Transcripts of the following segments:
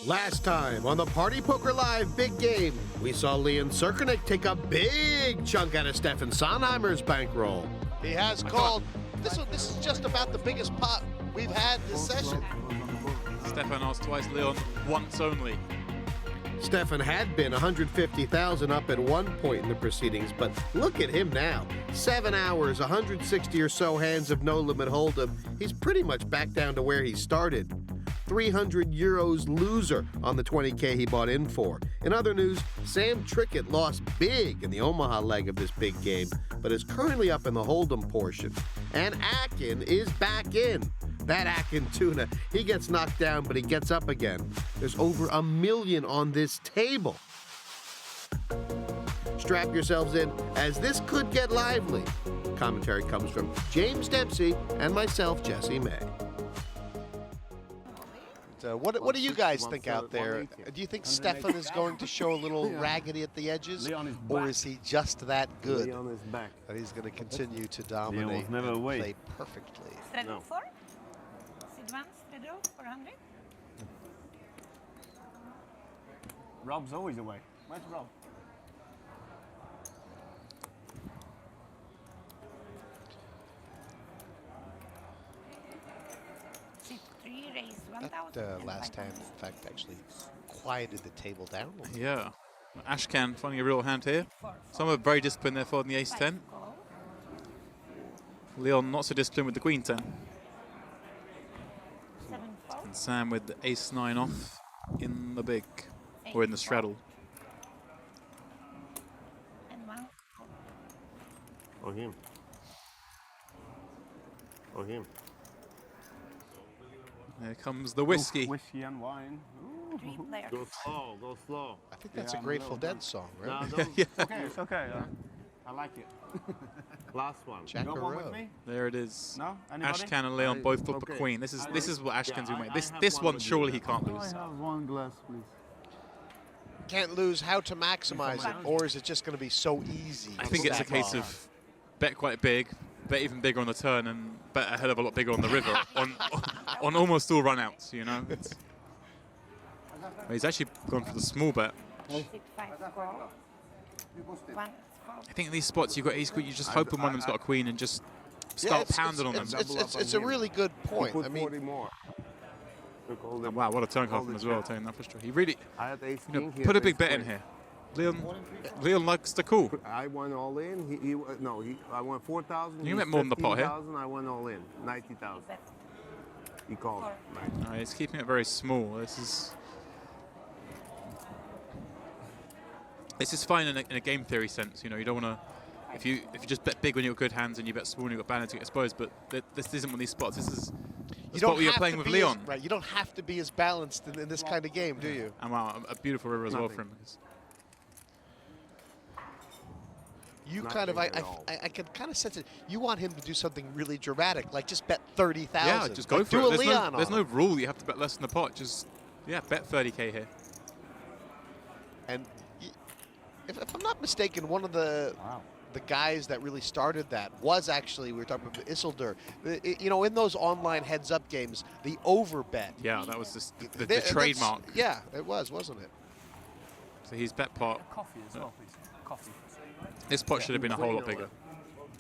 Last time on the Party Poker Live big game, we saw Leon Serkonik take a big chunk out of Steffen Sontheimer's bankroll. He has called. This is just about the biggest pot we've had this session. Steffen asked twice, Leon once only. Steffen had been 150,000 up at one point in the proceedings, but look at him now. 7 hours, 160 or so hands of no limit hold'em. He's pretty much back down to where he started. 300 euros loser on the 20K he bought in for. In other news, Sam Trickett lost big in the Omaha leg of this big game, but is currently up in the hold'em portion. And Akin is back in. That Akin tuna, he gets knocked down, but he gets up again. There's over $1 million on this table. Strap yourselves in, as this could get lively. Commentary comes from James Dempsey and myself, Jesse May. What do you guys think out there? Do you think Steffen is going to show a little raggedy at the edges, or is he just that good that he's going to continue to dominate and play perfectly? Straddle 4? Sit 1, straddle 400? Rob's always away. Where's Rob? Sit 3, raise 1,000. That last hand, in fact, actually quieted the table down a little. Yeah. Ashkan finding a real hand here. Some are very disciplined there for the ace-10. Leon not so disciplined with the queen-10. 7-4. And Sam with the ace-9 off in the big, or in the straddle. And 1. Or him. Or him. There comes the whiskey. Whiskey and wine. Ooh. 3 players. Go slow, go slow. I think that's Yeah, a I'm Grateful a little Dead song, right? No, don't. Yeah. Okay, it's okay. I like it. Last one. Jack You or got one with row? me? There it is. No? Anybody? Ashkan and Leon both flip a Okay. queen. This is what Ashkan's Yeah, going to I make. have This one one with you surely he now. can't I lose. have one glass, please. Can't lose. How to maximize it, or is it just going to be so easy? I to think it's a stack case off? of bet quite big, bet even bigger on the turn, and bet a hell of a lot bigger on the river on almost all runouts. You know. Well, he's actually gone for the small bet. Sit 5, call. 1, 4. I think in these spots you've got ace queen. You just hope one of them's got a queen and just start pounding on them. It's a really good point. Put I mean, 40 more. Look, all the- Oh, wow, what a turn card all from the as well, chips. taking that for straight. He really I had ace you know, king, he put a had big ace bet in queen. here. Leon likes the call. I went all in. I went 4,000. You went more than the pot here. 15,000, I went all in. 90,000. Bet. He called. No, he's keeping it very small. This is fine in a game theory sense. You know, you don't want to. If you just bet big when you've got good hands and you bet small when you've got bad hands, you get exposed. But this isn't one of these spots. This is the spot where you're playing with Leon. Right, you don't have to be as balanced in this kind of game, do you? And wow, a beautiful river as well for him. You Not kind of, big at all. I can kind of sense it. You want him to do something really dramatic, like just bet 30,000. Yeah, just go like, for do it. a Leon There's on no him. rule you have to bet less than the pot. Just bet 30K here. And if I'm not mistaken, one of the guys that really started that was actually, we were talking about Isildur. You know, in those online heads-up games, the overbet. Yeah, that was just the That's- trademark. Yeah, it was, wasn't it? So he's bet pot. Coffee as well, please. Coffee. This pot should have been a whole lot bigger.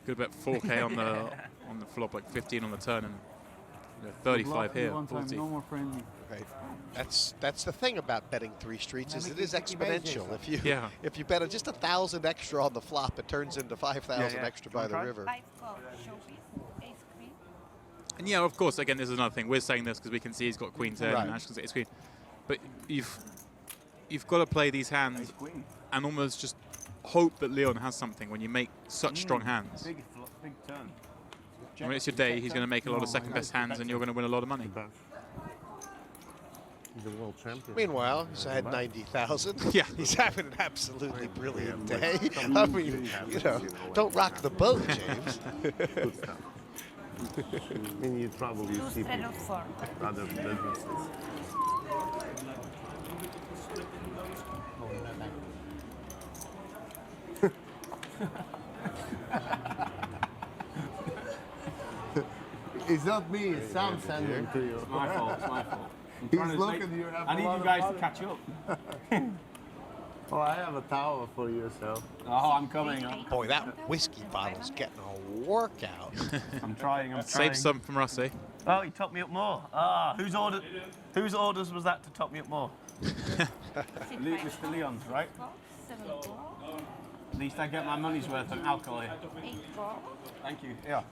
Could have bet 4K on the flop, like 15 on the turn, and 35 here, 40. No more friendly. Right. That's the thing about betting 3 streets is it is exponential. If you bet just 1,000 extra on the flop, it turns into 5,000 extra by the river. 5, call. Showpiece. Ace, queen. And yeah, of course, again, this is another thing. We're saying this because we can see he's got queen 10 Right. and Ashkan's got ace queen. But you've got to play these hands Queen. and almost just hope that Leon has something when you make such strong hands. Big turn. When it's your day, he's going to make a lot of second best hands and you're going to win a lot of money. He's the world champion. Meanwhile, he's had 90,000. Yeah. He's having an absolutely brilliant day. I mean, you know, don't rock the boat, James. Good stuff. In your trouble, you 2, see straddle 4. other businesses. It's not me, it's Sam sending to you. It's my fault. It's my fault. He's trying to looking. You have I a need lot you of guys to fun. catch up. Oh, I have a tower for you, so. Oh, I'm coming. Boy, that whiskey bottle's getting a workout. I'm trying. Save some from Rusty. Oh, he topped me up more. Ah, whose orders was that to top me up more? Mr. Leon's, right? 7 4, At least I get my money's worth on alcohol here. 8 4. Thank you. Yeah.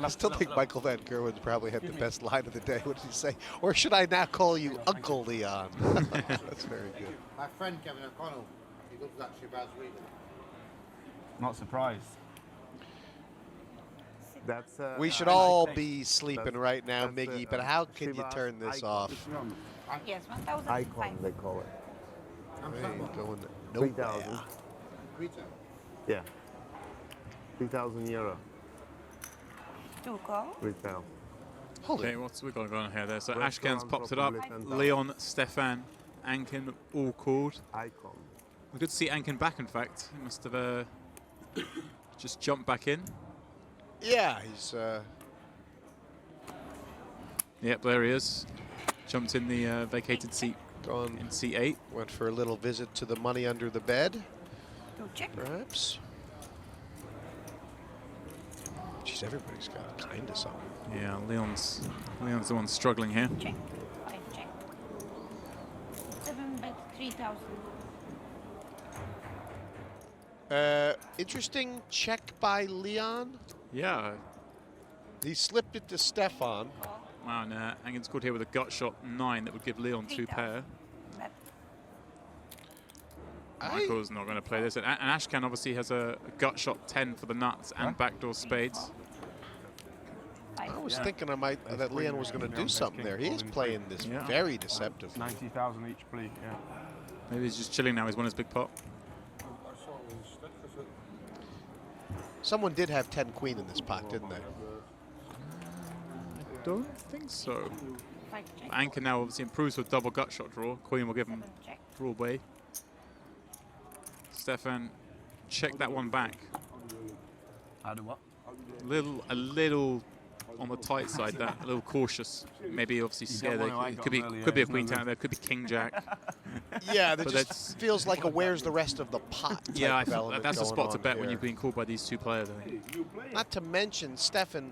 I still think Michael Van Gerwen's probably had the best line of the day. What did he say? Or should I now call you Uncle Leon? That's very good. My friend Kevin O'Connell, he loves that Shiraz Regal. Not surprised. That's. We should all be sleeping right now, Miggy, but how can you turn this off? Yes, 1,005. Icon, they call it. I ain't going 3,000. nowhere. Retail. Yeah. 3,000 euro 2 call. retail. Hold Okay, it. what's we got going on here? There, so Restaurant Ashkan's popped it up. Republic Leon, Stefan, Ankin, all called. Icon. We good to see Ankin back. In fact, he must have just jumped back in. Yeah, he's Yep, there he is. Jumped in the vacated seat gone. in seat 8. Went for a little visit to the money under the bed, 2 check. perhaps. Jeez, everybody's got kind of something. Yeah, Leon's the one struggling here. Check. 5 check. 7 bet 3,000. Interesting check by Leon. Yeah. He slipped it to Stefan. Wow, and Ankin scored here with a gut shot 9 that would give Leon 2 pair. Bet. Michael's not going to play this. And Ashkan obviously has a gut shot 10 for the nuts and backdoor spades. I was thinking that Leon was going to do something there. He is playing this Yeah. very deceptively. 90,000 each, please. Yeah. Maybe he's just chilling now. He's won his big pot. Someone did have 10 queen in this pot, didn't they? Don't think so. 5 check. Ankin now obviously improves with double gut shot draw. Queen will give him 7 check. draw away. Stefan, check that one back. How do what? A little on the tight side, that a little cautious. Maybe obviously scared. one who I It got could be earlier, a it's no queen good. down there. Could be king jack. Yeah, that But just that's- feels like a where's the rest of the pot type Yeah, I of thought element that's a going spot to on bet when here. you've been called by these two players. I think. Not to mention, Steffen,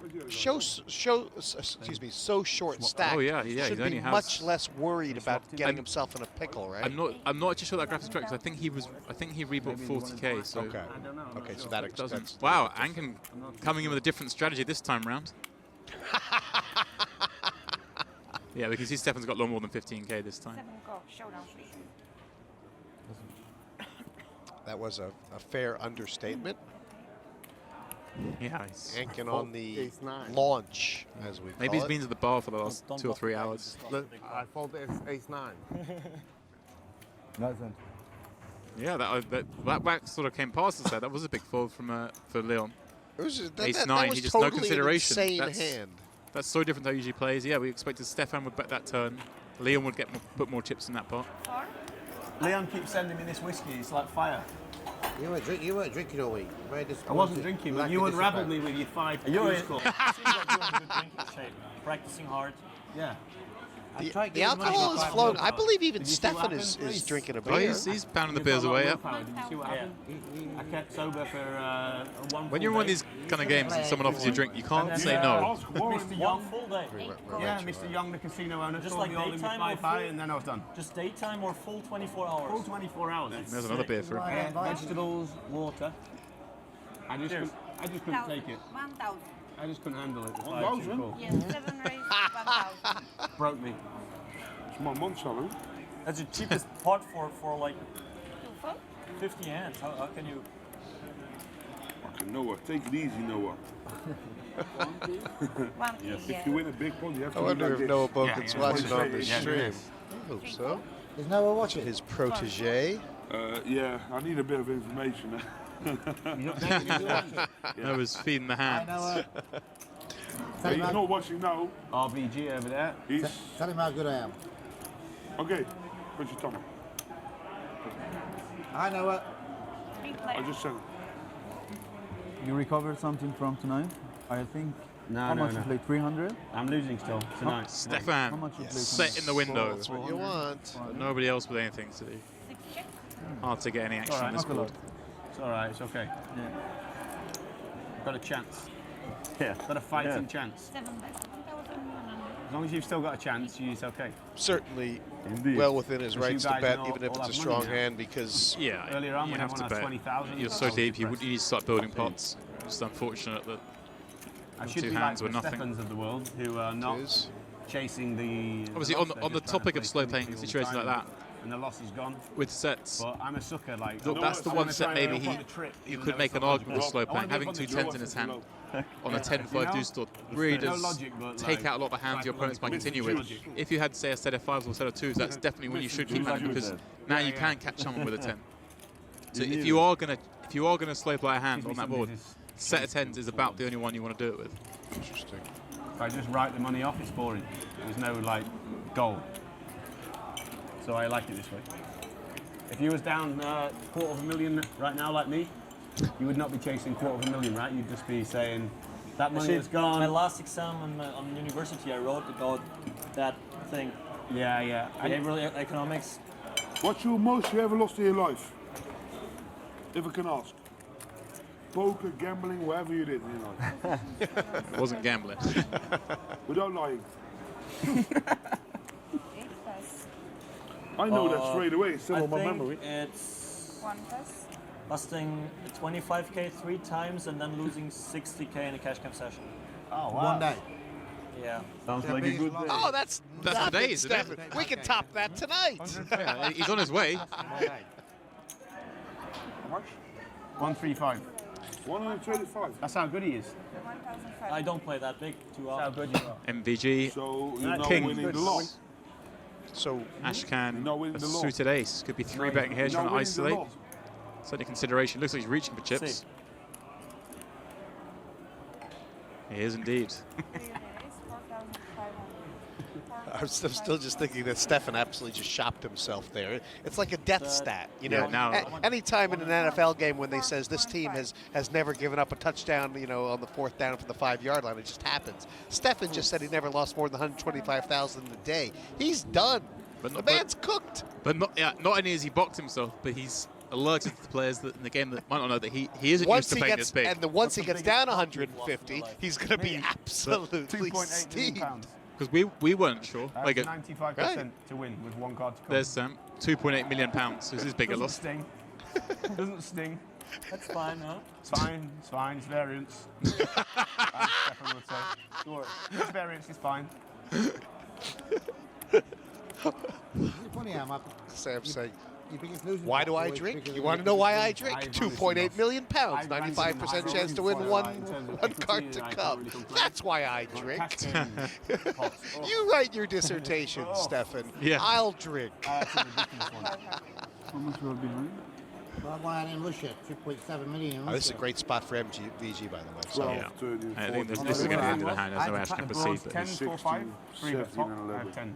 so short stacked. Oh yeah, yeah. Should He only be has. much less worried about getting I'm- himself in a pickle, right? I'm not actually sure that graph's correct. 'Cause I think he rebought 40k. So Okay. Okay, so that it doesn't. extends. Wow, Ankin coming in with a different strategy this time round. Yeah, we can see Stefan's got a lot more than 15k this time. 7 call. Showdown, please. That was a fair understatement. Yeah, he's, Ankin on the Ace-9. launch, as we maybe call he's it. been to the bar for the last 2 or 3 hours. Look, I fold ace-9. Nothing. Yeah, that back sort of came past us there. That was a big fold from for Leon. It was just, Ace that nine, was he just no totally consideration. An insane That's- hand. That's so different to how he usually plays. Yeah, we expected Stefan would bet that turn. Leon would put more chips in that pot. 4. Leon keeps sending me this whiskey. It's like fire. You weren't drinking all week. Very I disappointed. wasn't drinking, but Lack you of unraveled me discipline. with your 5 You're cruise calls. seems like you're in good drinking shape. Practicing hard. Yeah. The alcohol is flowing. I believe even Did you see what Steffen happened, is please? drinking a Oh, beer. he's pounding the You've beers got a lot away. of Yeah. willpower. Did you see what happened? I kept sober for one When full you're in one of day. these kind of games and someone offers you a drink, you can't And say then, no. Mr. One Young. full day. Yeah, Mr. Young, the casino owner, Just told like me all in daytime my or pie, full- and then I was done. Just daytime or full 24 hours? Full 24 hours. There's another beer for him. Vegetables, water. I just couldn't take it. 1,000. I just couldn't handle it. The fire was too cool. Yes, 7 raised 1,000. Broke me. That's the cheapest pot for like 2 full. 50 hands. How can you? Fucking Noah, take it easy, Noah. 1 If yeah. you win a big pot, you have to I wonder win if like Noah this. Boken's watching on the Yeah, it stream. I hope so. Is Noah watching? His protege. Yeah, I need a bit of information. I was feeding the I hands. know. But he's not watching now. RBG over there. He's Tell him how good I am. okay. What's your tongue? I know it. 3 I players. just said. You recovered something from tonight? I think No, How much you play? 300? I'm losing still tonight. Stefan, How much you play? set in the window. That's what you want. But nobody else with anything to do. Hard to get any action on this board. It's all right. It's okay. Yeah. Got a chance. Yeah. Got a fighting chance. 7 by 7,100. As long as you've still got a chance, it's okay. Certainly Indeed. well within his Because you rights to guys bet, know even if all it's a that strong money now. hand, because Yeah, Earlier on you when have to everyone had bet. 20,000, You're I so was deep, you depressed. need to start building pots. It's unfortunate that I the should two be hands like were the nothing. Stephens of the world who are not is. chasing the. Obviously, loss, on they're the just trying to topic of play slow 20 playing all the situations like time, that, and the loss is gone. with sets, But I'm a sucker. Like look, that's the I one wanna set try maybe and he up on the trip, you even could though make it's an not argument with logical. slow I playing. wanna Having be up on two the tens in his hand on a Yeah. 10-5 deuce door really No does logic, but take like, out a lot of the hands your opponents might continue with. logic. If you had, say, a set of 5s or a set of 2s, that's definitely when you should keep handing, because now you can catch someone with a 10. So if you are gonna slow play a hand on that board, set of 10s is about the only one you want to do it with. Interesting. If I just write the money off, it's boring. There's no like goal. So I like it this way. If you was down $250,000 right now, like me, you would not be chasing $250,000, right? You'd just be saying that money is gone. My last exam on university, I wrote about that thing. Yeah. Behavioral economics. What's your most you ever lost in your life? If I can ask. Poker, gambling, whatever you did in your life. It wasn't gambling. Without lying. 8 plus I know that straight away. It's still I on my think memory. it's 1 plus. busting 25k 3 times and then losing 60k in a cash cam session. Oh, One day. Yeah. Sounds like a good day. Oh, that's That's nothing, today, isn't it? Steffen. We can top that tonight. Yeah, he's on his way. How much? 135. 125. That's how good he is. 1,500. I don't play that big too That's how often. good you are. MVG, So you're not King. winning the lot. So Ashcan, You're not winning a the lot. suited ace. Could be 3-betting here, You're trying not to winning the isolate. lot. Certainly consideration. Looks like he's reaching for chips. See. He is indeed. 3 days, 4,500. I'm still just thinking that Steffen absolutely just shopped himself there. It's like a death stat, you know. Yeah, now- Anytime in an NFL game when they says this team has never given up a touchdown, you know, on the 4th down from the 5-yard line, it just happens. Steffen just said he never lost more than 125,000 a day. He's done. But The not- man's cooked. But not only has he boxed himself, but he's alerted the players that in the game that might not know that he isn't Once used to he playing gets this big. once he gets down 150, he's going to be absolutely 2.8 million steamed. pounds. Because we weren't sure. That's Like, 95% to win with 1 card to come. there's 2.8 million pounds. This is bigger Doesn't loss. sting. Doesn't sting. That's fine, huh? It's fine, it's variance. As Steffen would say. Sure. It's variance, it's fine. It's funny how much Sam saying, your biggest losing why do I always drink? because You of want to the know biggest why I losing. drink? I've 2.8 million pounds, I've ranted 95% enough. chance to win I've one ranted enough. one card to I can't come. really complain. That's why I Like drink. cash game pots. Oh, You write your dissertation, Oh. Steffen. Yeah. I'll drink. that's a ridiculous one. How much will be behind? Well, why in Russia? 2.7 million in Oh, this is a Russia. great spot for MVG, by the way. So, 12, Yeah. 30, I think 40. this is going to be the end of the I hand. There's no had Ash to can pack the proceed. boards But 10, 4, 5, 3 bet 17 flop. and I have 11. 10s.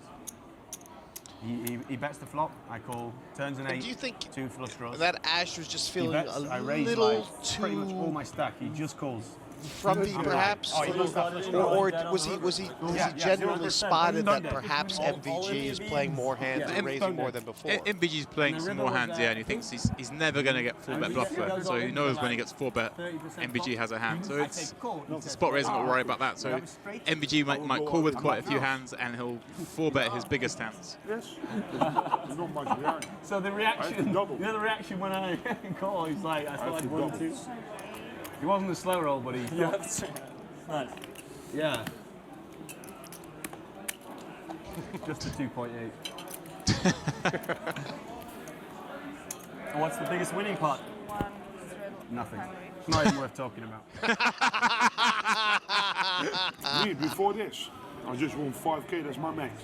He bets the flop. I call turns an 8. and do you think 2 flush draws. that Ash was just He feeling bets. a I raise little like pretty much all too my stack. He just calls. frumpy, I'm perhaps? like, oh, he does that flush or draws. was he Yeah, genuinely 0%. spotted that Done it. perhaps All MVG is playing more hands Yeah. and raising Done more it. than before? MVG's playing And the some river more was hands, yeah, and he thinks he's never going to get 4-bet bluff. So he knows when he gets 4-bet, 30% MVG has a hand. So I it's take call. He the says, spot raising "Oh, not worry about that. So you have a straight?" MVG might call with quite a few hands, and he'll 4-bet his biggest hands. Yes. There's not much behind. So the I reaction, had to double. the when I call, he's like, I I felt like had to 1 double. 2. He wasn't a slow roll, but he. Yeah, that's nice. Yeah. Just a 2.8. And what's the biggest winning pot? 1 Nothing. It's not even worth talking about. Me, before this, I just won 5K, that's my max.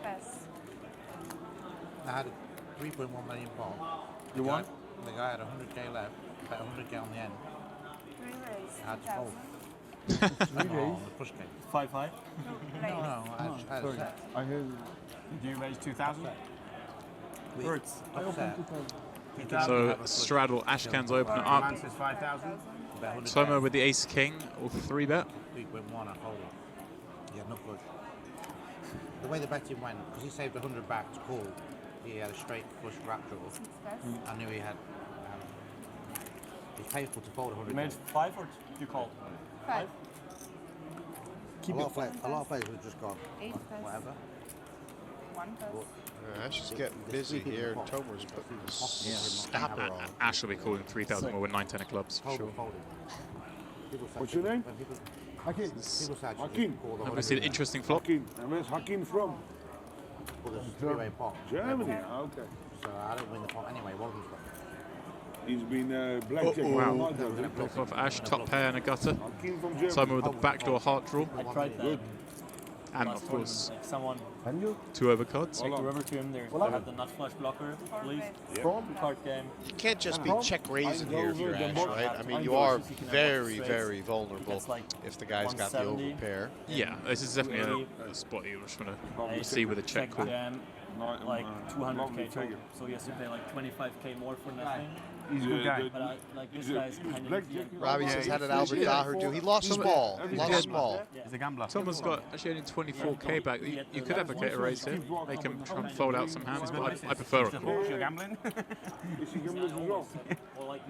pass. I had a 3.1 million pound. You won? The guy had 100k left, bet 100k on the end. 3 raise. I had to 2,000. fold. No, on the push game. 5-5. No, I had a set. I heard Did you raise 2,000? We Works. upset. So straddle, Ashcan's open it up. Mance's 5,000. Sontheimer with the ace king, or 3-bet. 3.1, I folded. Yeah, not good. The way the betting went, because he saved 100 back to call, he had a straight flush wrap draw. I knew he had. It's painful to fold 100. You made 5 or you called? 5. A lot of players would have just gone, whatever. 1 plus. Ash is getting busy here. Tomer's putting the stopper on. Ash will be calling 3,000 more with 9-10 of clubs, for sure. What's your name? Hakim. Hakim. And we see an interesting flop. Hakim. And where's Hakim from? Well, there's a three-way pot. Germany. Okay. So I don't win the pot anyway. One of them's got. He's been blackjack. Wow. Flop off Ash, top pair and a gutter. Hakim from Germany. Sontheimer with the backdoor heart draw. I tried that. And of course, Someone 2 overcards. take the river to him. They have the nut flush blocker, please. Card game. You can't just be check raising here if you're Ash, right? I mean, you are very, very vulnerable if the guy's got the overpair. Yeah, this is definitely a spot you just want to see with a check call. Like 200k total. So he has to pay like 25k more for nothing. He's a good guy. But like this guy's kind of. Robbie says, how did Albert Daher do? He lost small. Lost small. He's a gambler. Someone's got actually only 24k back. You could advocate a raise here. Make him try and fold out some hands, but I prefer a call. You're gambling? Is he gambling as well?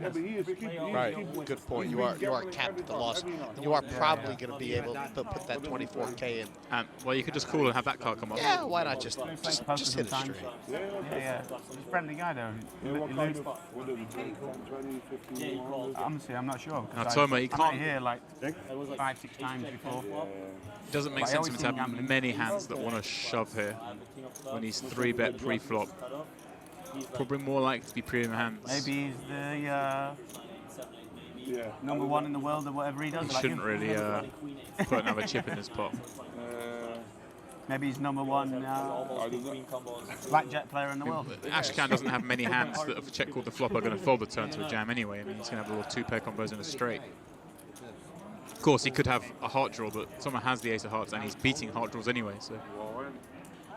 Yeah, but he is. Right, good point. You are capped at the loss. You are probably going to be able to put that 24k in. Well, you could just call and have that card come up. Yeah, why not just hit it straight? Yeah. He's a friendly guy though. Honestly, I'm not sure. Now, Sontheimer, he can't. Here like 5-6 times before. It doesn't make sense for him to have many hands that want to shove here when he's 3-bet pre-flop. Probably more likely to be premium hands. Maybe he's the number 1 in the world or whatever he does. He shouldn't really put another chip in his pot. Maybe he's number 1 blackjack player in the world. Ashcan doesn't have many hands that have check called the flop are going to fold the turn to a jam anyway. I mean, he's going to have little 2-pair combos in a straight. Of course, he could have a heart draw, but someone has the ace of hearts and he's beating heart draws anyway. So.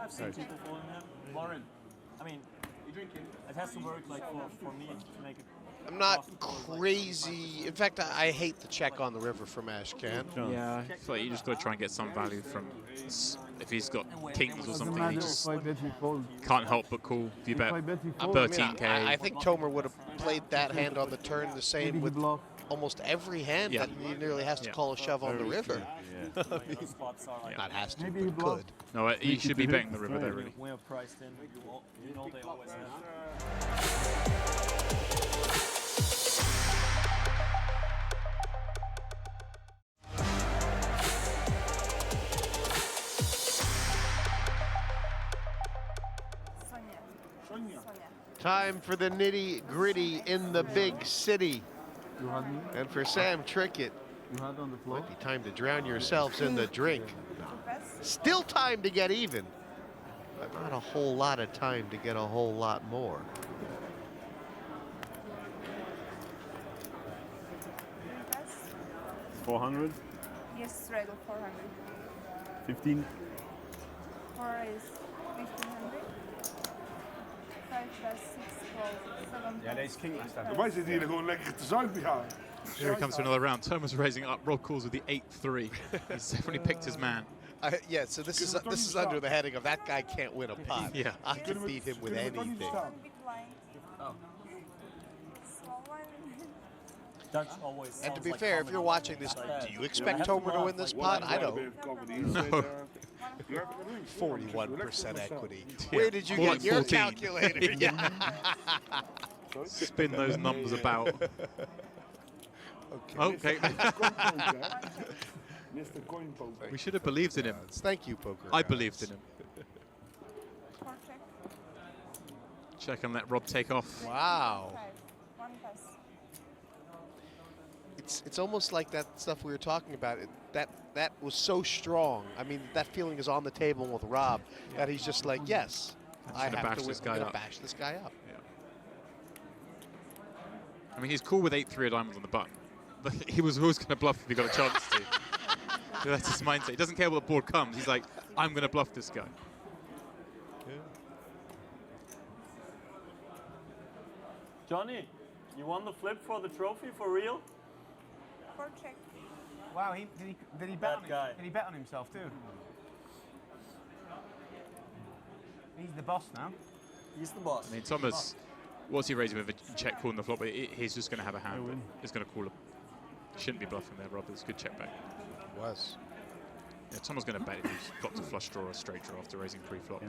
I've seen people folding him. Warren, I mean, it has to work like for me to make it. I'm not crazy. In fact, I hate the check on the river from Ashcan. Yeah, I feel like you just got to try and get some value from. If he's got kings or something, he just can't help but call. If you bet 13k. I think Tomer would have played that hand on the turn the same with almost every hand that he nearly has to call a shove on the river. Not has to, but could. No, he should be betting the river there, really. Way of priced in, you know they always have. Time for the nitty-gritty in the big city. And for Sam Trickett, might be time to drown yourselves in the drink. Still time to get even, but not a whole lot of time to get a whole lot more. $400. Yes, regular 400. 15. 4 is 1500. 5 plus 6 calls, 7 Ja, deze king last time. Wij zitten hier gewoon lekker te zuipen, ja. Here he comes to another round. Tomer's raising up. Rob calls with the 8-3. He's definitely picked his man. Yeah, so this is under the heading of that guy can't win a pot. Yeah. I can beat him with anything. Dutch always And to be sounds fair, like if you're watching this, do you expect Tomer to win this pot? I don't. No. 41% equity. Yeah. Where did you More get like your 14. calculator? Yeah. Spin those numbers about. Okay. Mr. Coin Poker. We should have believed in him. Thank you, Poker. I believed in him. Check and let Rob take off. Wow. It's almost like that stuff we were talking about. That was so strong. I mean, that feeling is on the table with Rob that he's just like, yes, I have to win. I'm gonna bash this guy up. Yeah. I mean, he's cool with 8-3 of diamonds on the button. But he was always going to bluff if he got a chance to. So that's his mindset. He doesn't care what the board comes. He's like, I'm going to bluff this guy. Johnny, you won the flip for the trophy for real? For check. Wow, did he bet on guy. Did he bet on himself too? He's the boss now. He's the boss. I mean, Thomas, what's he raising with a check call in the flop? But he's just going to have a hand. He's going to call a. Shouldn't be bluffing there, Rob. It's a good check back. Was. Yeah, Thomas going to bet if he's got to flush draw or straight draw after raising pre-flop.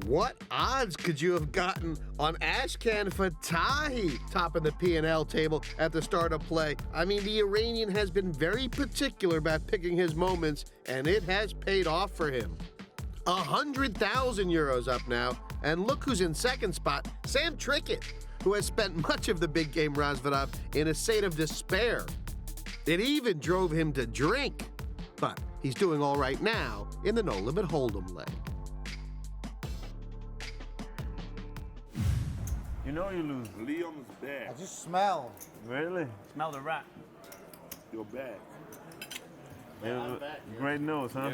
What odds could you have gotten on Ashkan Fatahi topping the P&L table at the start of play? I mean, the Iranian has been very particular about picking his moments, and it has paid off for him. 100,000 euros up now, and look who's in second spot, Sam Trickett, who has spent much of the big game Razvarov in a state of despair. It even drove him to drink, but he's doing all right now in the no-limit hold'em leg. You know you lose. Leon's bad. I just smell. Really? Smell the rat. You're bad. You have a great nose, huh?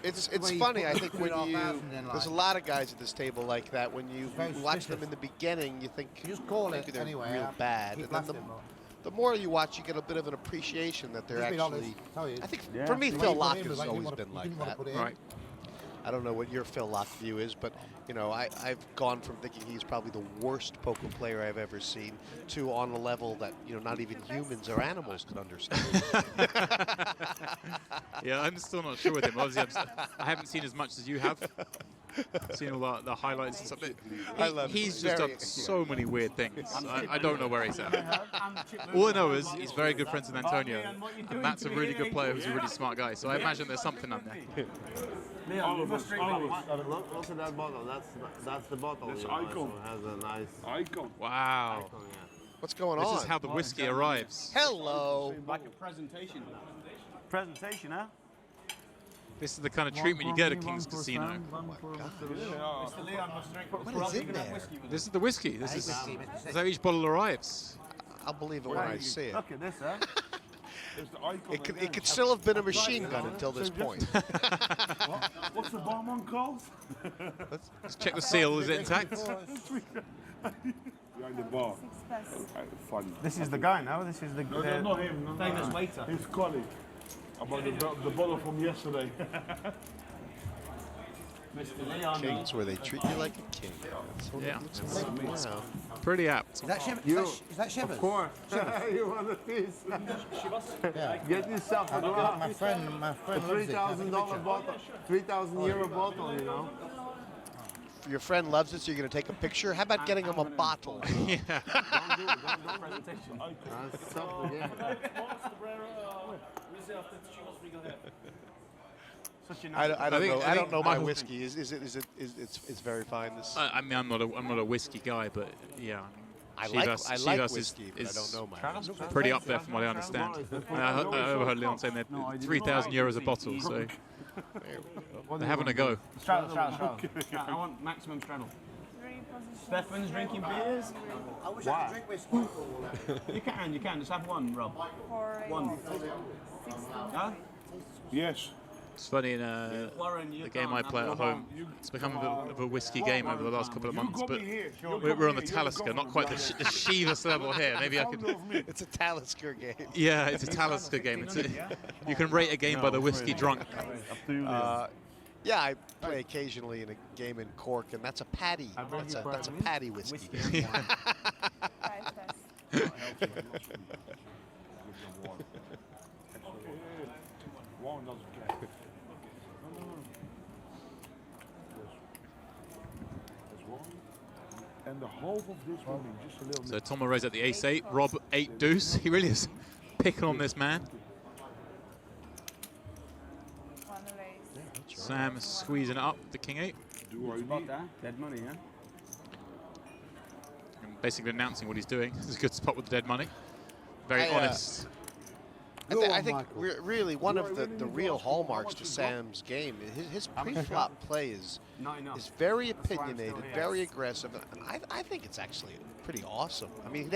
It's Well, you funny. put I think when 3,500 in, there's a like- lot of guys at this table like that. When you very watch them suspicious. in the beginning, you think You just call maybe it they're anyway. real bad. Keep And then laughing, the more you watch, you get a bit of an appreciation that they're Just be actually. honest, tell you. I think Yeah. for me, The way Phil you put Lock it in has was like you always wanna- been you like didn't wanna that. put it in. Right. I don't know what your Phil Lock view is, but you know, I've gone from thinking he's probably the worst poker player I've ever seen to on a level that not even humans or animals could understand. Yeah, I'm still not sure with him. Obviously, I haven't seen as much as you have. Seen all the highlights and stuff. He's just done so many weird things. I don't know where he's at. All I know is he's very good friends with Antonio, and that's a really good player who's a really smart guy. So I imagine there's something on there. Leon, you must drink look at that bottle. That's the bottle. That's you know, icon. so it has a nice Icon. Wow. icon, yeah. What's going This on? is how the whiskey arrives. Hello. Like a presentation. Presentation, huh? This is the kind of treatment you get at King's Casino. Mr. Leon must drink. What is in there? This is the whiskey. This is how each bottle arrives. I'll believe it when I see it. Look at this, huh? It's the icon. It could still have been a machine gun until this point. What's the barman called? Let's check the seal. Is it intact? Behind the bar. Funny. This is the guy now. This is the No, not him. No, famous waiter. His colleague. About the bottle from yesterday. Mr. Leon. Kings where they treat you like a king. Yeah. Wow. Pretty apt. Is that Shivers? Is that Shivers? Of course. You want a piece. Yeah. Get yourself a glass. My friend A loves it. $3,000 bottle, 3,000 euro bottle, you know. Your friend loves it, so you're going to take a picture? How about getting him a bottle? Yeah. Don't presentation. That's something, yeah. I don't know my whole whiskey. It's very fine. This I mean, I'm not a whiskey guy, but yeah. I like Chivas whiskey, but I don't know my. pretty up there from what I understand. I overheard Leon saying that 3,000 euros a bottle, so they're having a go. Straddle. I want maximum straddle. Steffen's drinking beers. I wish I could drink whiskey. You can. Just have one, Rob. One. Huh? Yes. It's funny in the game I play at home. It's become a bit of a whiskey game over the last couple of months, but we're on the Talisker, not quite the Chivas level here. Maybe I could. It's a Talisker game. Yeah, it's a Talisker game. You can rate a game by the whiskey drunk. Yeah, I play occasionally in a game in Cork, and that's a paddy. That's a paddy whiskey. Warren doesn't care. There's one. And the hope of this one is just a little So Tom raised at the ace-8, Rob 8 deuce. He really is picking on this man. Sam is squeezing it up, the king-8. Dead money, yeah? And basically announcing what he's doing. This is a good spot with the dead money. Very honest. I think really one of the real hallmarks to Sam's game, his pre-flop play is Not enough. is very That's why I'm still opinionated, here. very aggressive, and I think it's actually pretty awesome. I mean, he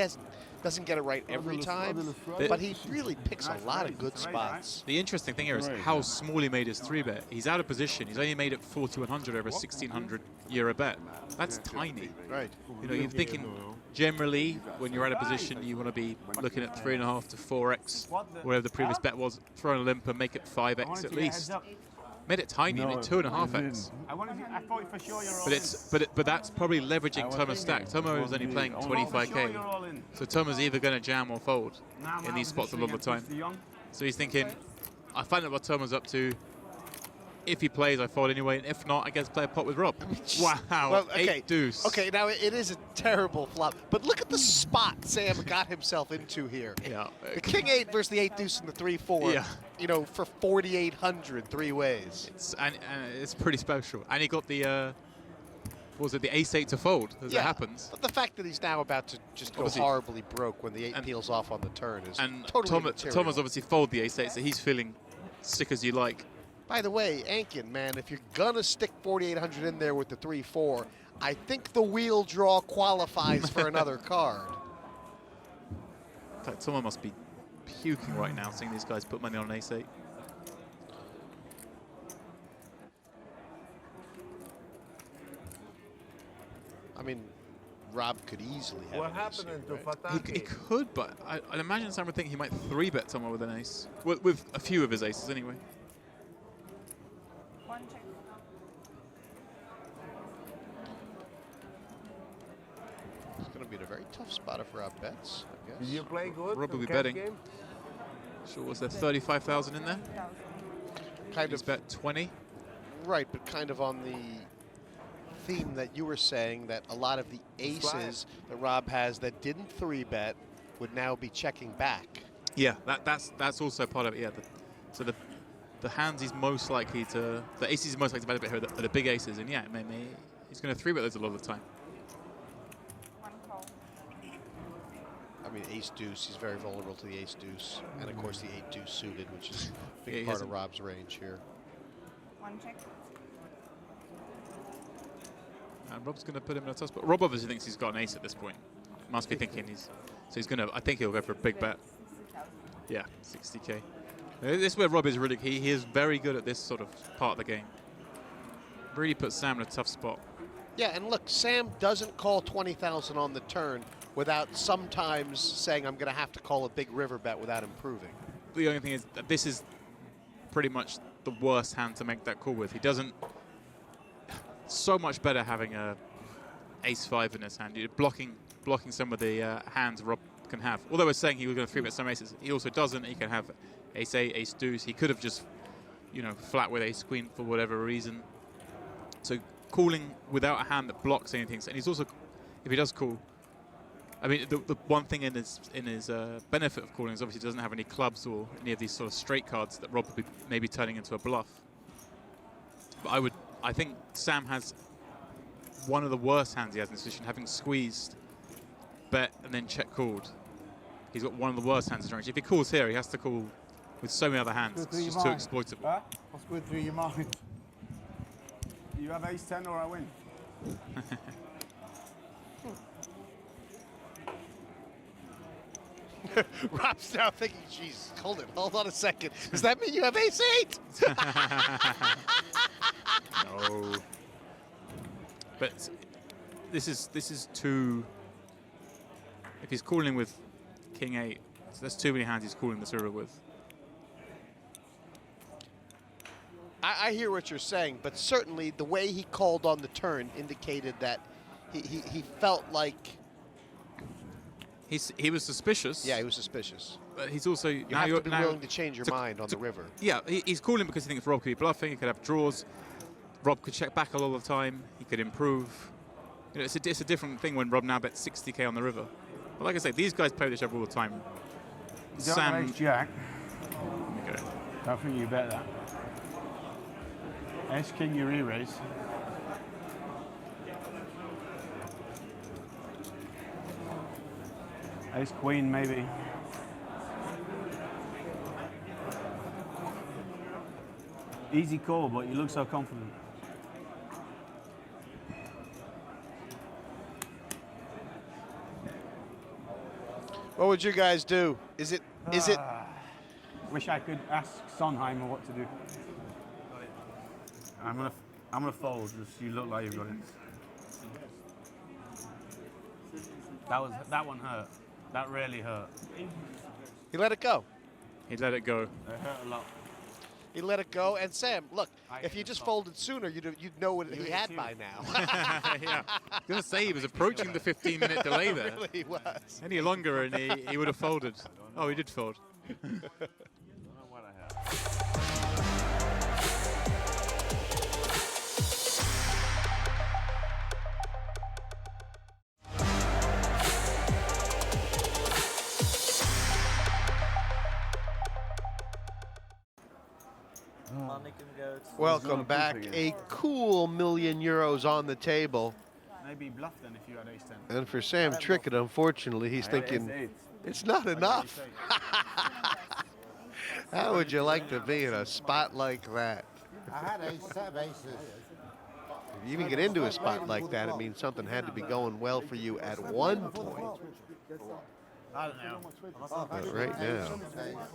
doesn't get it right every time, but he really picks a lot of good spots. The interesting thing here is how small he made his 3-bet. He's out of position. He's only made it 4,100 over a 1,600 euro bet. That's tiny. Right. You know, you're thinking generally when you're out of position, you want to be looking at 3.5 to 4x, whatever the previous bet was. Throw an limp and make it 5x at least. Made it tiny, made 2.5x. I thought for sure you're all But that's probably leveraging Toma's stack. Toma is only playing 25k, so Toma's either going to jam or fold in these spots a lot of the time. So he's thinking, I find out what Toma's up to. If he plays, I fold anyway, and if not, I guess play a pot with Rob. Wow, Well, okay. 8 deuce. Okay, now it is a terrible flop, but look at the spot Sam got himself into here. Yeah. The king 8 versus the 8 deuce and the 3-4. Yeah. You know, for 4,800 three ways. It's pretty special. And he got the, what was it, the ace 8 to fold, as it happens. But the fact that he's now about to just go horribly broke when the 8 peels off on the turn is totally immaterial. Thomas obviously fold the ace 8, so he's feeling sick as you like. By the way, Ankin, man, if you're going to stick 4,800 in there with the 3-4, I think the wheel draw qualifies for another card. In fact, someone must be puking right now seeing these guys put money on an ace 8. I mean, Rob could easily have What an ace happened here, to right? Fataki? He could, but I'd imagine Sam would think he might 3-bet someone with an ace. With a few of his aces anyway. One check. It's going to be in a very tough spot if Rob bets, I guess. Did you play good? Rob will be cash betting. game? Sure, was there 35,000 in there? Kind He's of bet 20. right, but kind of on the theme that you were saying that a lot of the aces that Rob has that didn't 3-bet would now be checking back. Yeah, that's also part of it. Yeah, so the hands he's most likely to, the aces he's most likely to bet a bit here are the big aces, and yeah, maybe he's going to 3-bet those a lot of the time. One call. I mean, ace deuce, he's very vulnerable to the ace deuce, and of course the 8 deuce suited, which is a Yeah, he big part has of Rob's range here. One check. And Rob's going to put him in a tough spot. Rob obviously thinks he's got an ace at this point. Must be thinking he's going to, I think he'll go for a big bet. 60,000. Yeah, 60k. This is where Rob is really, he is very good at this sort of part of the game. Really puts Sam in a tough spot. Yeah, and look, Sam doesn't call 20,000 on the turn without sometimes saying, I'm going to have to call a big river bet without improving. The only thing is that this is pretty much the worst hand to make that call with. He doesn't, so much better having a ace-5 in his hand. You're blocking some of the hands Rob can have. Although we're saying he was going to 3-bet some aces, he also doesn't. He can have ace 8, ace deuce. He could have just, flat with ace queen for whatever reason. So calling without a hand that blocks anything, and he's also, if he does call, I mean, the one thing in his benefit of calling is obviously he doesn't have any clubs or any of these sort of straight cards that Rob would be maybe turning into a bluff. But I think Sam has one of the worst hands he has in this position, having squeezed, bet, and then check called. He's got one of the worst hands in range. If he calls here, he has to call with so many other hands. It's just too exploitable. Huh? What's going through your mind? You have ace 10 or I win? Rob's now thinking, geez, hold on a second. Does that mean you have ace 8? No. But this is too. If he's calling with king 8, so there's too many hands he's calling this river with. I hear what you're saying, but certainly the way he called on the turn indicated that he felt like he was suspicious. Yeah, he was suspicious. But he's also you have to be willing to change your mind on the river. Yeah, he's calling because he thinks Rob could be bluffing. He could have draws. Rob could check back a lot of the time. He could improve. It's a different thing when Rob now bets 60k on the river. But like I say, these guys play with each other all the time. You don't have ace jack. Okay. I think you bet that. Ace king, you re-raise. Ace queen, maybe. Easy call, but you look so confident. What would you guys do? Is it? Wish I could ask Sontheimer what to do. I'm gonna fold. Just you look like you've got it. That one hurt. That really hurt. He let it go. He let it go. It hurt a lot. He let it go. And Sam, look, if you just folded sooner, you'd know what he had by now. Yeah. I was going to say he was approaching the 15-minute delay there. It really was. Any longer and he would have folded. Oh, he did fold. Welcome back. A cool €1 million on the table. Maybe bluff then if you had ace-10. And for Sam Trickett, unfortunately, he's thinking it's not enough. How would you like to be in a spot like that? I had a set of aces. If you even get into a spot like that, it means something had to be going well for you at one point. I don't know. But right now,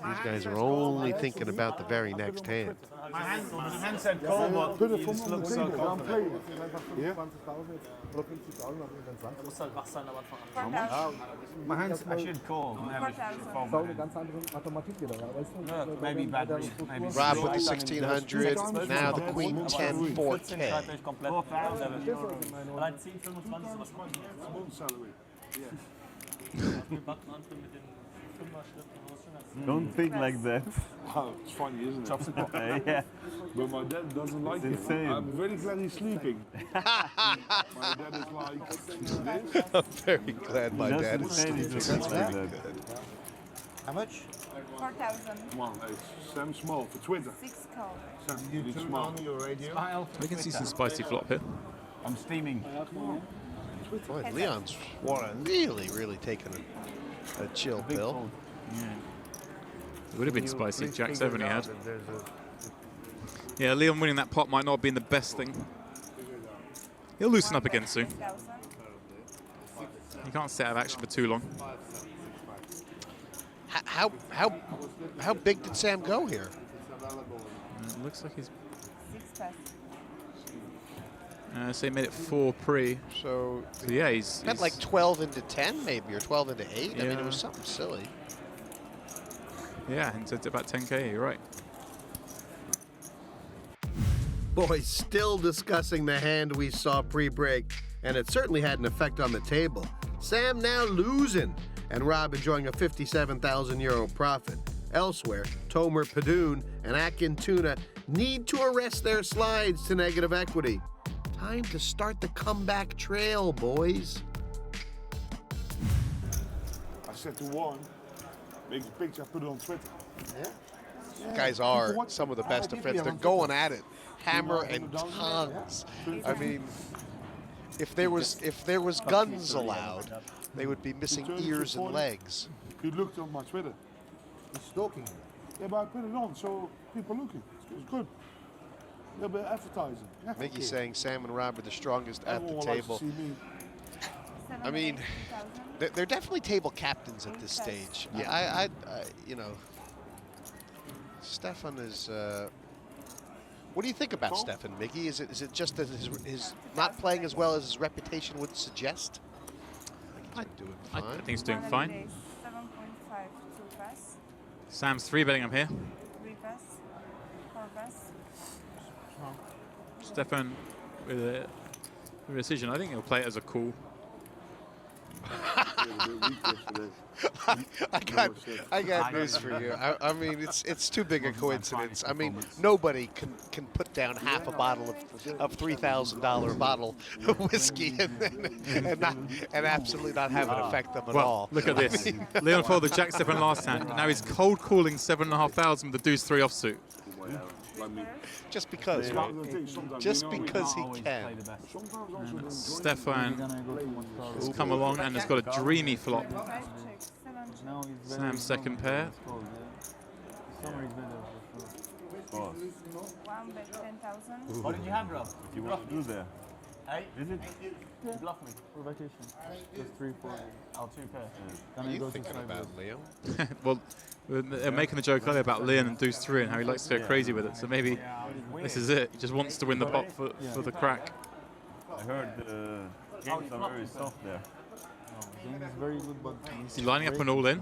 these guys are only thinking about the very next hand. My hand said call, but you just look so confident. My hands, I should call. Never fold my hand. Maybe bad read. Maybe Rob with the 1600, now the Queen 10 4K. Don't think like that. Oh, it's funny, isn't it? Yeah. But my dad doesn't like it. insane. I'm very glad he's sleeping. My dad is like this. I'm very glad my dad is insane, sleeping. he's That's just very like that. good. How much? 4,000. Come on, hey, Sam Small for Twitter. 6 call. Sam, you need small. We can see some spicy flop here. I'm steaming. Boy, Leon's really taking a chill pill. It would have been spicy if Jack 7 he had. Yeah, Leon winning that pot might not have been the best thing. He'll loosen up again soon. You can't stay out of action for too long. How big did Sam go here? It looks like he's... 6 pass. So he made it 4 pre. So yeah, he's had like 12 into 10 maybe, or 12 into 8. Yeah. I mean, it was something silly. Yeah, and it's about 10K, you're right. Boys, still discussing the hand we saw pre-break, and it certainly had an effect on the table. Sam now losing, and Rob enjoying a €57,000 profit. Elsewhere, Tomer Pitoun and Akin Tuna need to arrest their slides to negative equity. Time to start the comeback trail, boys. I said to Warren, make a picture, put it on Twitter. You guys are some of the best defenders. They're going at it, hammer and tongs. I mean, if there was guns allowed, they would be missing ears and legs. He looked on my Twitter. He's stalking you. Yeah, but I put it on so people are looking. It's good. A little bit of advertising. Yeah, Mickey's saying Sam and Rob are the strongest at the Everyone likes to table. see me. I mean, they're definitely table captains at this stage. Yeah, I you know, Steffen is. What do you think about Steffen, Mickey? Is it just that his not playing as well as his reputation would suggest? I think he's doing fine. I think he's doing fine. 7.5, 2 pass. Sam's 3-betting him here. 3 pass. 4 pass. Steffen with a decision. I think he'll play it as a call. I got news for you. I mean, it's too big a coincidence. I mean, nobody can put down half a bottle of $3,000 bottle of whiskey and absolutely not have it affect them at all. Look at this. Leon folded Jack 7 last hand. Now he's cold calling 7,500 with the deuce 3 offsuit. Just because, right? Just because he can. Steffen has come along and has got a dreamy flop. Sam's second pair. 1 bet 10,000. What did you have, Rob? What do you want to do there? Is it? You bluff me. For vacation. Just 3, 4. Oh, 2 pair. What are you thinking about, Leo? Well, they're making the joke earlier about Leon and Deuce 3 and how he likes to go crazy with it. So maybe this is it. He just wants to win the pot for the crack. I heard the games are very soft there. Game is very good, but Is he lining up an all-in?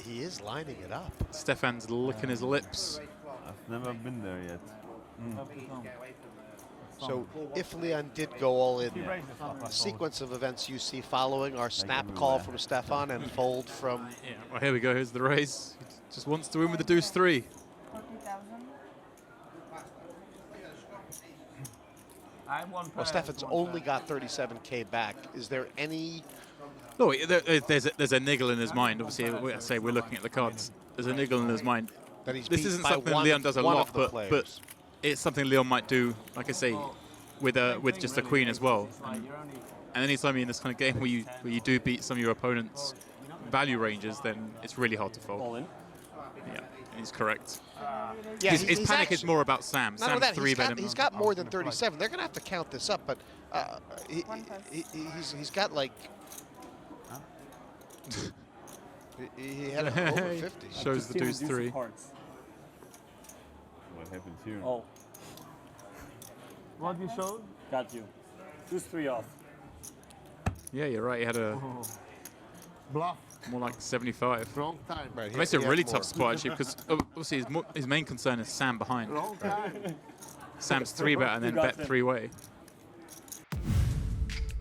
He is lining it up. Steffan's licking his lips. I've never been there yet. So if Leon did go all in, the sequence of events you see following are snap call from Steffen and fold from... Yeah, well, here we go. Here's the raise. He just wants to win with the Deuce 3. 40,000. Well, Steffen's only got 37K back. Is there any... No, there's a niggle in his mind. Obviously, I say we're looking at the cards. There's a niggle in his mind. That he's This beat isn't by something one Leon of- does a one lot, of the but players. it's something Leon might do, like I say, with just a queen as well. And anytime you're in this kind of game where you do beat some of your opponent's value ranges, then it's really hard to fold. all in. Yeah, and he's correct. Yeah, his he's panic actually- is more about Sam. Not only Sam's that, 3 bet he's got more than 37. They're going to have to count this up, but he's got like... he had over 50. Shows the Deuce 3. What happens here? Oh, What you showed? got you. Deuce 3 off. Yeah, you're right. He had a Bluff. more like 75. Wrong time. Right, It makes it a he really has tough more. spot actually, because obviously his main concern is Sam behind. Wrong time. Sam's 3 bet and then bet 3-way.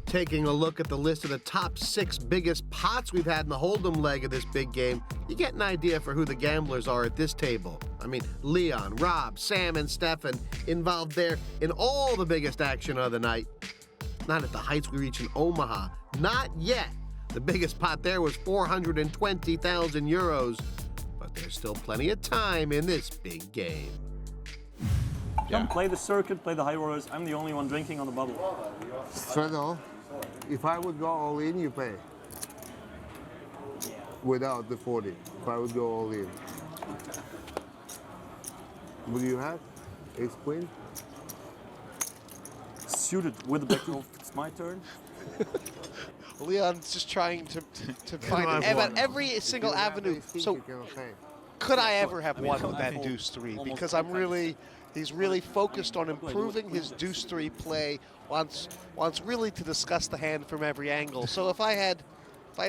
Taking a look at the list of the top 6 biggest pots we've had in the Hold'em leg of this big game, you get an idea for who the gamblers are at this table. I mean, Leon, Rob, Sam, and Steffen involved there in all the biggest action of the night. Not at the heights we reach in Omaha. Not yet. The biggest pot there was 420,000 euros. But there's still plenty of time in this big game. Come play the circuit, play the high rollers. I'm the only one drinking on the bubble. Straight if I would go all in, you pay. Without the 40. If I would go all in. What do you have? Ace queen? Suited with the back row. It's my turn. Leon's just trying to find every single If you have avenue. ace king, So you cannot pay. could I ever have won with that Deuce 3? Because he's really focused on improving his Deuce 3 play, wants really to discuss the hand from every angle. So if I had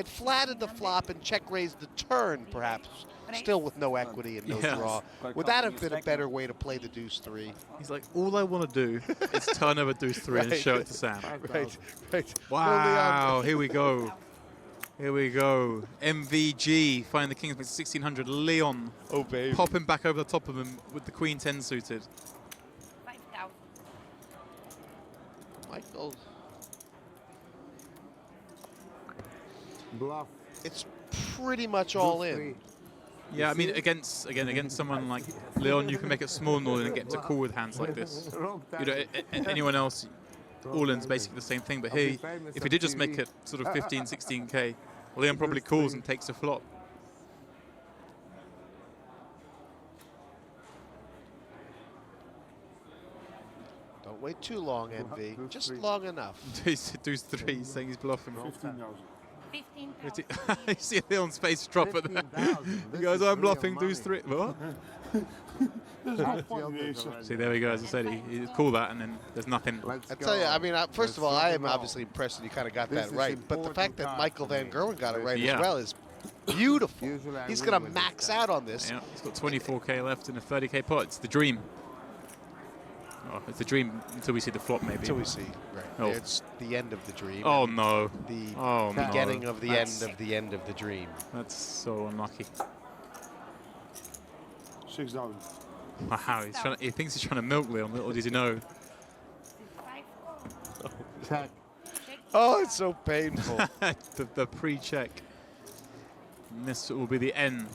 flatted the flop and check raised the turn, perhaps, still with no equity and no draw, would that have been a better way to play the Deuce 3? He's like, all I want to do is turn over Deuce 3 and Right. show it to Sam. Right. Wow, here we go. Here we go. MVG, finding the kings, makes 1600. Leon Oh, baby. popping back over the top of him with the queen 10 suited. 5,000. Michael, Bluff. it's pretty much all Deuce in. three. Yeah, I mean, against someone like Leon, you can make it small in order and get to call with hands like this. Wrong time. You know, anyone else, all-in's basically the same thing. But here, if he did just make it sort of 15, 16K, Leon probably calls and takes a flop. Don't wait too long, MV. Deuce Just three. long enough. Deuce 3, he's saying he's bluffing. 15,000. 15,000. You see Leon's face drop at that. 15,000. He goes, This is I'm bluffing real Deuce 3. What? There's no point in the ace. See, there we go. As I said, he called that, and then there's nothing. Let's I tell you, go. I mean, first of all, I am obviously impressed that you kind of got This that is right. But the important fact that card Michael for Van me. Gerwen got it right Yeah. as well is beautiful. Usually I He's win going to with this max guy. out on this. Yeah, he's got 24K left in a 30K pot. It's the dream. Oh, it's the dream until we see the flop, maybe. Until we see. Right. Oh. It's the end of the dream. Oh and no. The Oh no. beginning of the That's- end of the end of the dream. That's so unlucky. 6,000. Wow, he thinks he's trying to milk Leon. Little does he know. 5. Check. Oh, it's so painful. the pre-check. And this will be the end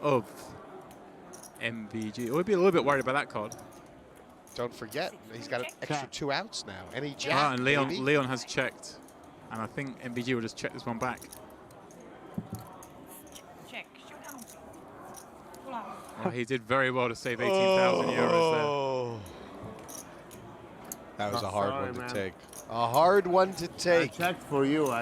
of MVG. We'll be a little bit worried about that card. Don't forget, he's got an extra 2 outs now. Any jack, Ah, and baby. Leon has checked. And I think MVG will just check this one back. Check. Showdown. Full house. Oh, he did very well to save 18,000 euros Oh. That was a Oh, hard sorry, one to man. take. A hard one to I take. checked for you.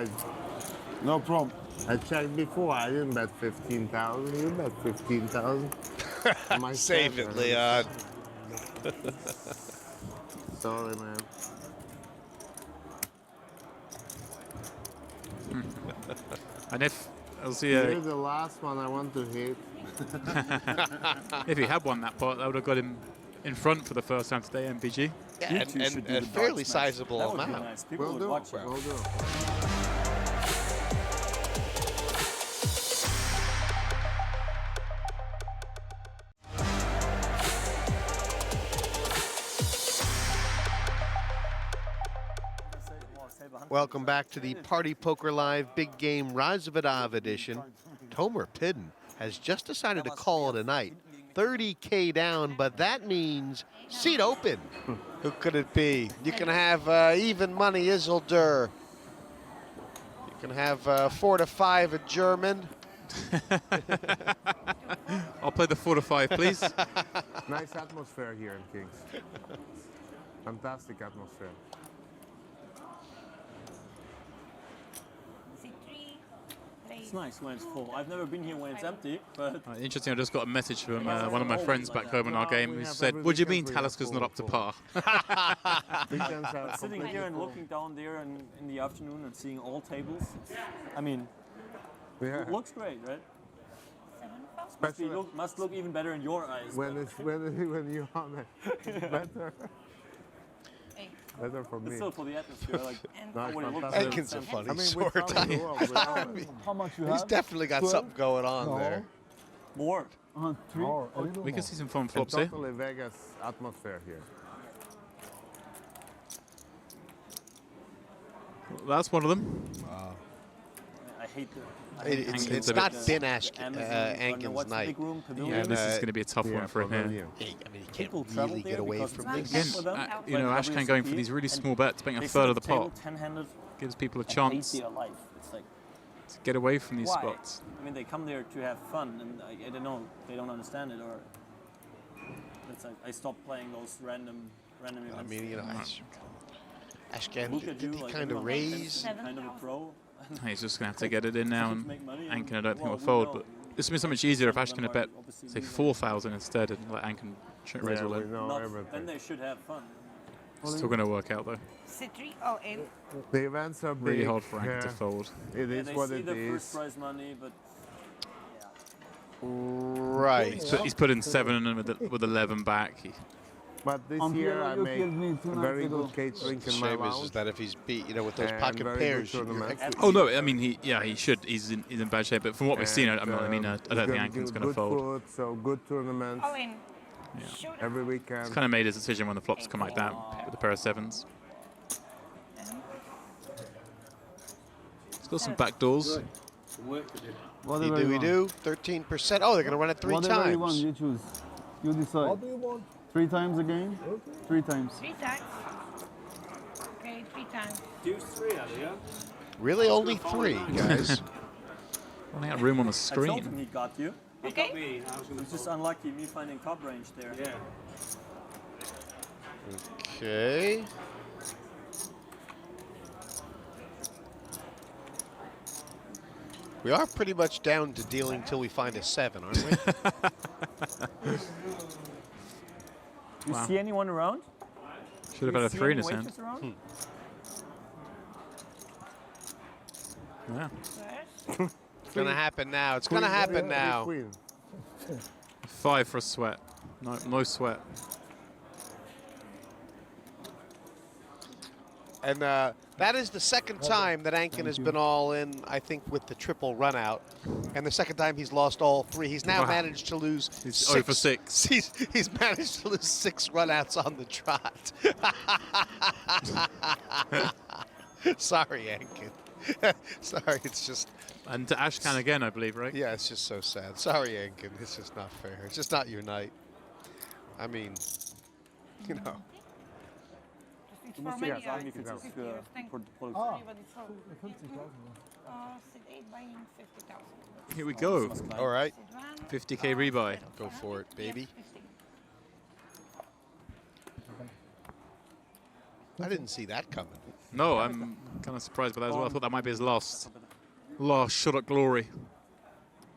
No problem. I checked before. I didn't bet 15,000. You bet 15,000. Save it, Leon. Sorry, man. And if You're the last one I want to hit. if he had won that pot, that would have got him in front for the first time today, MPG. Yeah, and a fairly sizable That would amount. be nice. People Will would do. watch it. Will do. Welcome back to the Party Poker Live Big Game Razvadav edition. Tomer Pidden has just decided to call it a night. 30K down, but that means seat open. Who could it be? You can have even money Isildur. You can have 4 to 5 a German. I'll play the 4 to 5, please. Nice atmosphere here in Kings. Fantastic atmosphere. It's nice when it's full. I've never been here when it's empty, but Interesting, I just got a message from one of my friends back home in our game who said, what do you mean Taliska's not up to par? sitting here and looking down there in the afternoon and seeing all tables, I mean, it looks great, right? Must look even better in your eyes. When you're on it, it's better. Better for me. It's still for the atmosphere. Like, Nice, when it looks fantastic. Atkins a funny I mean, sort. we're trying to go up, but How much you He's have? definitely got 12? something going on No. there. more. 3? Or a little We can more. see some fun it's flops here. totally Vegas atmosphere here. That's one of them. I hate the. It's a not bit- been Ankin's Ankin's night. Yeah, this is going to be a tough one for him here. Pavilion. I mean, he can't People travel really there get away because from it's this. for them. You know, Ashcan going for these really small bets, betting a third of the pot, 10-handed, gives people a and chance hate their life. It's like, to get away from these why? spots. I mean, they come there to have fun, and I don't know, they don't understand it, or it's like I stopped playing those random events. I mean, you know, Ashcan, Look at did you, he like, kind of everyone raise? thinks kind of a pro. He's just going to have to get it in now, and Make money, Ankin I don't think well, will we fold, know. but this would be so much easier if Some of Ashcan them had are bet, obviously say, losing. 4,000 instead, and let Ankin raise Yeah, all we in. know Then everything. they should have fun. Still going to work out, though. C3 or L. The events are big. Really hard for Ankin to yeah. fold. It Yeah, is they what see it the first is. prize money, but Right. He's put in 7 and with 11 back. But this Until year I you make killed me 2 nights very ago. good catering The in my shame is lounge. that if he's beat, you know, with those And pocket very pairs, good you're tournaments. actually- Oh, no, I mean, he should. He's in bad shape, but from what we've seen, I don't think good- Ankin's going to good fold. food, so good tournaments All in. Shoot. every weekend. He's kind of made his decision when the flops come like that with a pair of 7s. He's got some back doors. Whatever we you do 13%. Oh, they're going to run it 3 want. Whatever you want, times. you choose. You decide. What do you want? 3 times a game? 3 times. 3 times. Okay, 3 times. Really, only 3, guys. Only got room on the I told him screen. he got you. Okay. It's just unlucky me finding top range there. Yeah. Okay. We are pretty much down to dealing till we find a 7, aren't we? You Wow. see anyone around? Should have had a 3 in his hand. Around? Yeah. First. It's going to happen now. It's going to happen now. Queen. 5 for a sweat. No sweat. And that is the second time that Ankin has been all in, I think, with the triple run out. And the second time he's lost all 3. He's now Wow. managed to lose He's 6. 0 for 6. He's managed to lose 6 runouts on the trot. Sorry, Ankin. Sorry, it's just... And to Ashcan again, I believe, right? Yeah, it's just so sad. Sorry, Ankin. It's just not fair. It's just not your night. I mean, you know. Du musst ja sagen, wie viel das für Produktion. Sit 8 buying 50,000. Here we go. All right. Sit 1. 50K rebuy. Go for it, baby. I didn't see that coming. No, I'm kind of surprised by that as well. I thought that might be his last shot at glory.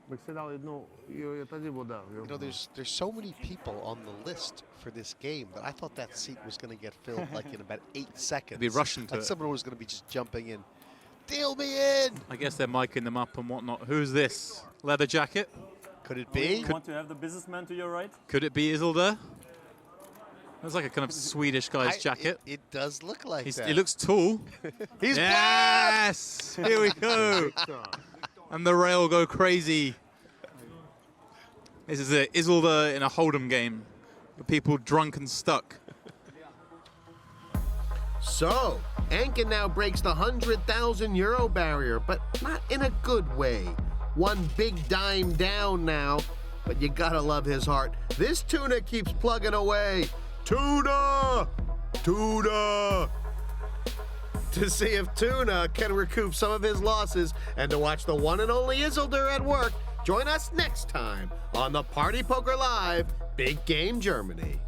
Mas sei lá, eu tá de boa. You know, there's so many people on the list for this game that I thought that seat was going to get filled like in about 8 seconds. Be rushing to like it. someone was going to be just jumping in. Deal me in! I guess they're miking them up and whatnot. Who's this? Leather jacket? Could it be? You want to have the businessman to your right? Could it be Isildur? That's like a kind of Swedish guy's jacket. It does look like that. He looks tall. He's yes! Here we go. And the rail go crazy. This is it. Isildur in a Hold'em game. For people drunk and stuck. So, Ankin now breaks the €100,000 barrier, but not in a good way. One big dime down now, but you gotta love his heart. This tuna keeps plugging away. Tuna! Tuna! To see if Tuna can recoup some of his losses and to watch the one and only Isildur at work, join us next time on the Party Poker Live Big Game Germany.